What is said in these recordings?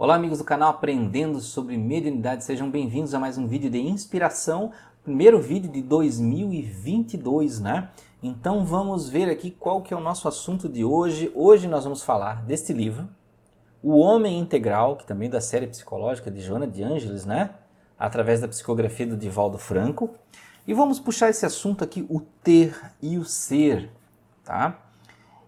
Olá amigos do canal Aprendendo sobre Mediunidade, sejam bem-vindos a mais um vídeo de inspiração, primeiro vídeo de 2022, né? Então vamos ver aqui qual que é o nosso assunto de hoje. Hoje nós vamos falar deste livro, O Homem Integral, que também é da série psicológica de Joana de Ângeles, né? Através da psicografia do Divaldo Franco. E vamos puxar esse assunto aqui, o ter e o ser, tá?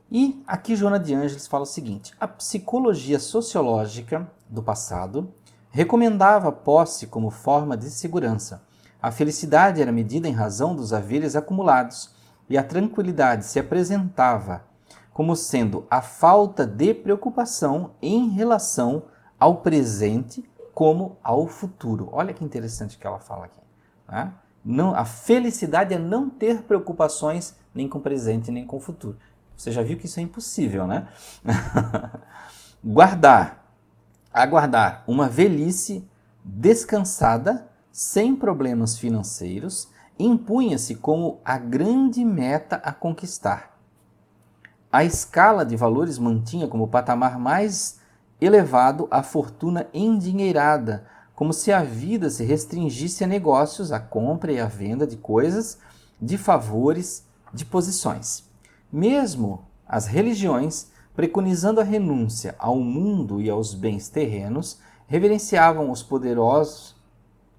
E aqui Joana de Ângeles fala o seguinte: a psicologia sociológica do passado recomendava a posse como forma de segurança. A felicidade era medida em razão dos haveres acumulados e a tranquilidade se apresentava como sendo a falta de preocupação em relação ao presente como ao futuro. Olha que interessante que ela fala aqui, né? Não, a felicidade é não ter preocupações nem com o presente nem com o futuro. Você já viu que isso é impossível, né? Aguardar uma velhice descansada, sem problemas financeiros, impunha-se como a grande meta a conquistar. A escala de valores mantinha como patamar mais elevado a fortuna endinheirada, como se a vida se restringisse a negócios, a compra e a venda de coisas, de favores, de posições. Mesmo as religiões, preconizando a renúncia ao mundo e aos bens terrenos, reverenciavam os poderosos,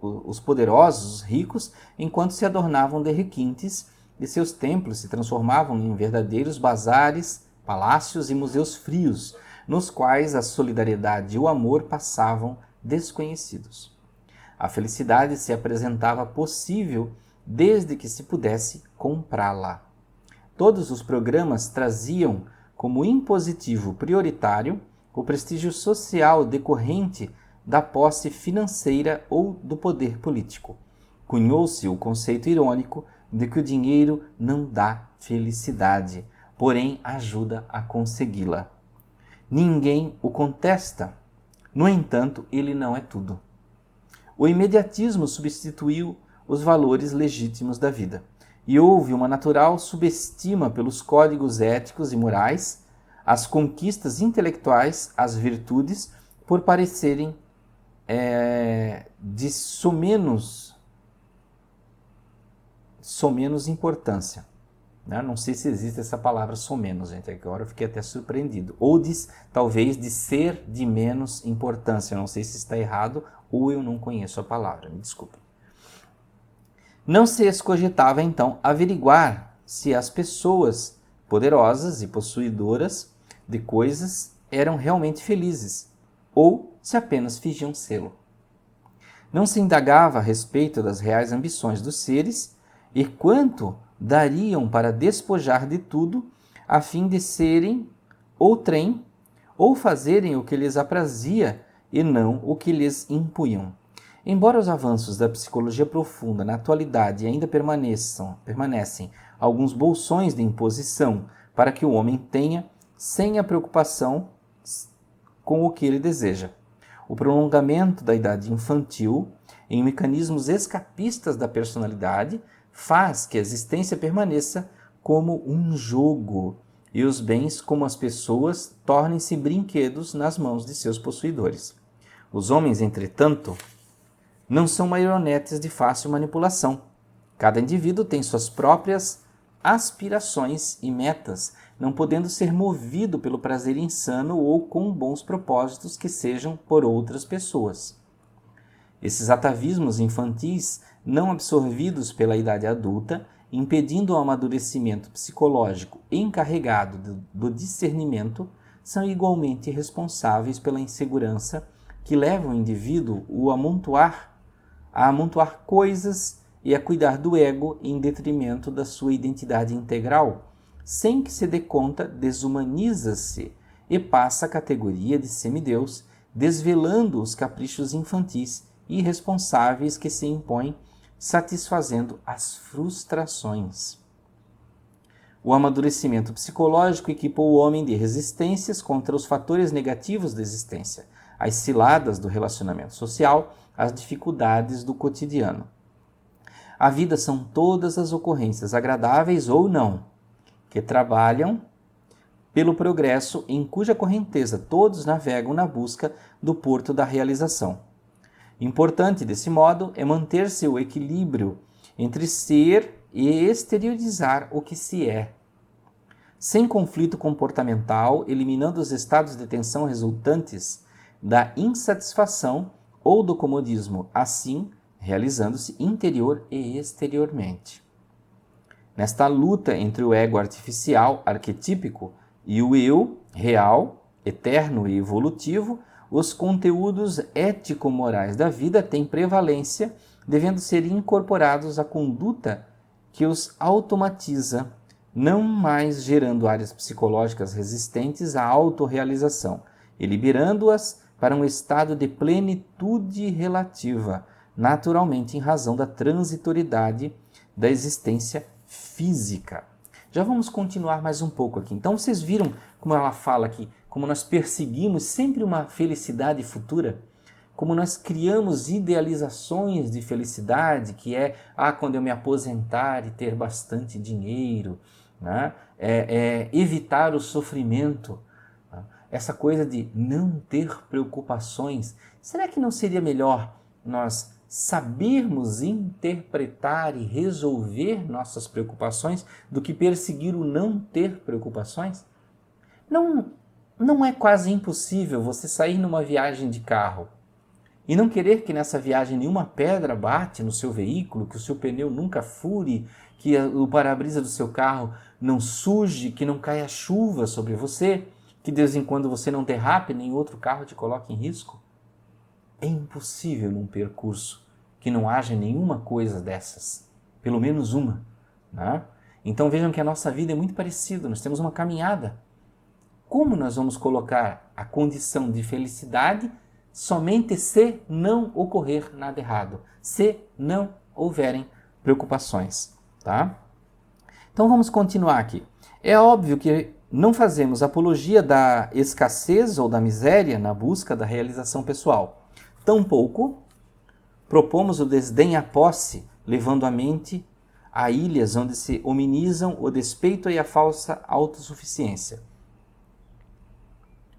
os ricos, enquanto se adornavam de requintes, e seus templos se transformavam em verdadeiros bazares, palácios e museus frios, nos quais a solidariedade e o amor passavam desconhecidos. A felicidade se apresentava possível desde que se pudesse comprá-la. Todos os programas traziam como impositivo prioritário o prestígio social decorrente da posse financeira ou do poder político. Cunhou-se o conceito irônico de que o dinheiro não dá felicidade, porém ajuda a consegui-la. Ninguém o contesta. No entanto, ele não é tudo. O imediatismo substituiu os valores legítimos da vida. E houve uma natural subestima pelos códigos éticos e morais, as conquistas intelectuais, as virtudes, por parecerem de somenos importância. Né? Não sei se existe essa palavra somenos, gente, agora eu fiquei até surpreendido. Ou talvez de ser de menos importância, não sei se está errado ou eu não conheço a palavra, me desculpe. Não se escogitava, então, averiguar se as pessoas poderosas e possuidoras de coisas eram realmente felizes, ou se apenas fingiam sê-lo. Não se indagava a respeito das reais ambições dos seres e quanto dariam para despojar de tudo, a fim de serem outrem, ou fazerem o que lhes aprazia e não o que lhes impunham. Embora os avanços da psicologia profunda na atualidade ainda permanecem alguns bolsões de imposição para que o homem tenha, sem a preocupação com o que ele deseja. O prolongamento da idade infantil em mecanismos escapistas da personalidade faz que a existência permaneça como um jogo e os bens, como as pessoas, tornem-se brinquedos nas mãos de seus possuidores. Os homens, entretanto, não são marionetes de fácil manipulação. Cada indivíduo tem suas próprias aspirações e metas, não podendo ser movido pelo prazer insano ou com bons propósitos que sejam por outras pessoas. Esses atavismos infantis, não absorvidos pela idade adulta, impedindo o amadurecimento psicológico encarregado do discernimento, são igualmente responsáveis pela insegurança que leva o indivíduo a amontoar coisas e a cuidar do ego em detrimento da sua identidade integral. Sem que se dê conta, desumaniza-se e passa a categoria de semideus, desvelando os caprichos infantis e irresponsáveis que se impõem, satisfazendo as frustrações. O amadurecimento psicológico equipou o homem de resistências contra os fatores negativos da existência, as ciladas do relacionamento social, as dificuldades do cotidiano. A vida são todas as ocorrências, agradáveis ou não, que trabalham pelo progresso em cuja correnteza todos navegam na busca do porto da realização. Importante, desse modo, é manter-se o equilíbrio entre ser e exteriorizar o que se é, sem conflito comportamental, eliminando os estados de tensão resultantes da insatisfação ou do comodismo, assim realizando-se interior e exteriormente. Nesta luta entre o ego artificial, arquetípico, e o eu real, eterno e evolutivo, os conteúdos ético-morais da vida têm prevalência, devendo ser incorporados à conduta que os automatiza, não mais gerando áreas psicológicas resistentes à autorrealização e liberando-as para um estado de plenitude relativa, naturalmente em razão da transitoriedade da existência física. Já vamos continuar mais um pouco aqui. Então vocês viram como ela fala aqui, como nós perseguimos sempre uma felicidade futura, como nós criamos idealizações de felicidade, que é, quando eu me aposentar e ter bastante dinheiro, né? Evitar o sofrimento, né? Essa coisa de não ter preocupações. Será que não seria melhor nós sabermos interpretar e resolver nossas preocupações do que perseguir o não ter preocupações? Não é quase impossível você sair numa viagem de carro e não querer que nessa viagem nenhuma pedra bate no seu veículo, que o seu pneu nunca fure, que o para-brisa do seu carro não suje, que não caia chuva sobre você, que de vez em quando você não derrape, nem outro carro te coloque em risco? É impossível num percurso que não haja nenhuma coisa dessas, pelo menos uma, né? Então vejam que a nossa vida é muito parecida, nós temos uma caminhada. Como nós vamos colocar a condição de felicidade somente se não ocorrer nada errado, se não houverem preocupações, tá? Então vamos continuar aqui. É óbvio que não fazemos apologia da escassez ou da miséria na busca da realização pessoal. Tampouco propomos o desdém à posse, levando a mente a ilhas onde se hominizam o despeito e a falsa autossuficiência.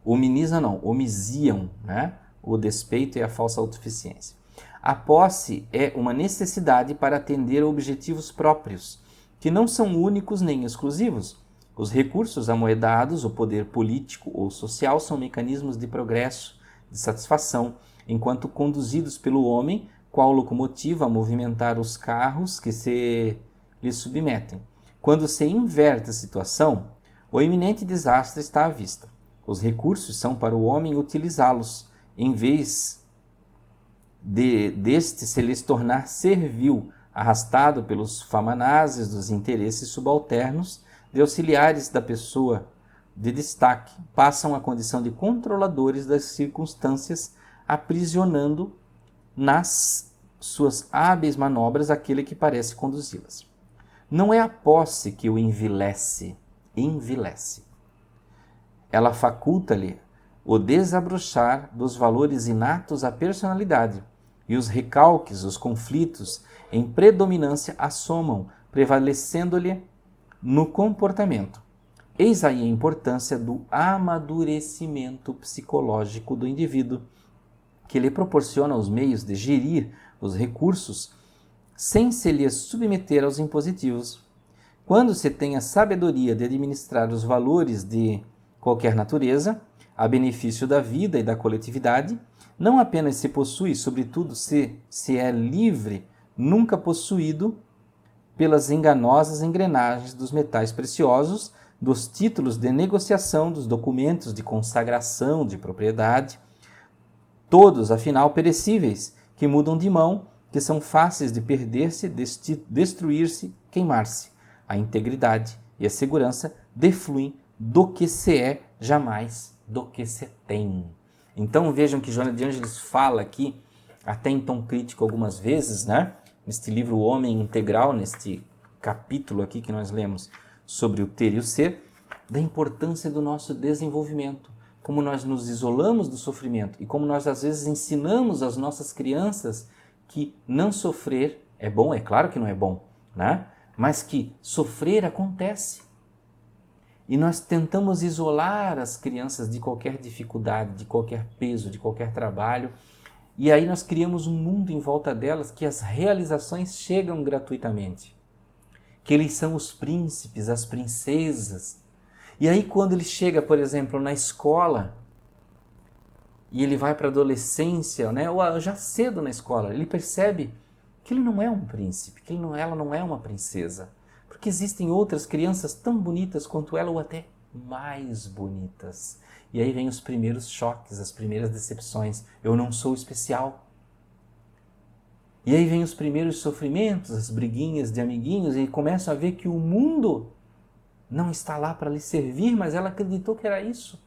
Homisiam, né? O despeito e a falsa autossuficiência. A posse é uma necessidade para atender a objetivos próprios, que não são únicos nem exclusivos. Os recursos amoedados, o poder político ou social, são mecanismos de progresso, de satisfação, enquanto conduzidos pelo homem, qual locomotiva a movimentar os carros que se lhe submetem. Quando se inverte a situação, o iminente desastre está à vista. Os recursos são para o homem utilizá-los, em vez deste se lhes tornar servil, arrastado pelos famanazes dos interesses subalternos, de auxiliares da pessoa de destaque, passam à condição de controladores das circunstâncias, aprisionando nas suas hábeis manobras aquele que parece conduzi-las. Não é a posse que o envilece. Ela faculta-lhe o desabrochar dos valores inatos à personalidade, e os recalques, os conflitos, em predominância assomam, prevalecendo-lhe no comportamento. Eis aí a importância do amadurecimento psicológico do indivíduo, que lhe proporciona os meios de gerir os recursos sem se lhes submeter aos impositivos. Quando se tem a sabedoria de administrar os valores de qualquer natureza, a benefício da vida e da coletividade, não apenas se possui, sobretudo se é livre, nunca possuído pelas enganosas engrenagens dos metais preciosos, dos títulos de negociação, dos documentos de consagração de propriedade, todos, afinal, perecíveis, que mudam de mão, que são fáceis de perder-se, destruir-se, queimar-se. A integridade e a segurança defluem do que se é, jamais do que se tem. Então vejam que Joana de Ângeles fala aqui, até em tom crítico algumas vezes, né? Neste livro O Homem Integral, neste capítulo aqui que nós lemos sobre o ter e o ser, da importância do nosso desenvolvimento, como nós nos isolamos do sofrimento e como nós às vezes ensinamos às nossas crianças que não sofrer é bom, é claro que não é bom, né? Mas que sofrer acontece. E nós tentamos isolar as crianças de qualquer dificuldade, de qualquer peso, de qualquer trabalho. E aí nós criamos um mundo em volta delas que as realizações chegam gratuitamente. Que eles são os príncipes, as princesas. E aí quando ele chega, por exemplo, na escola, e ele vai para a adolescência, né, ou já cedo na escola, ele percebe que ele não é um príncipe, que ela não é uma princesa. Porque existem outras crianças tão bonitas quanto ela, ou até mais bonitas. E aí vem os primeiros choques, as primeiras decepções. Eu não sou especial. E aí vem os primeiros sofrimentos, as briguinhas de amiguinhos, e começam a ver que o mundo não está lá para lhe servir, mas ela acreditou que era isso.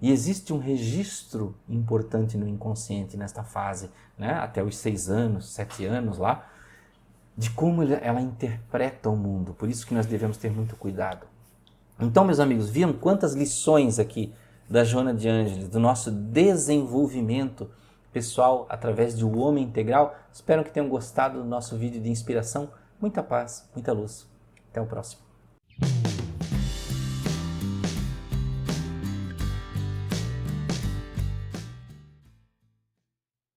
E existe um registro importante no inconsciente nesta fase, né? Até os 6 anos, 7 anos lá, de como ela interpreta o mundo. Por isso que nós devemos ter muito cuidado. Então, meus amigos, viram quantas lições aqui da Joana de Ângeles, do nosso desenvolvimento pessoal através de O Homem Integral? Espero que tenham gostado do nosso vídeo de inspiração. Muita paz, muita luz. Até o próximo.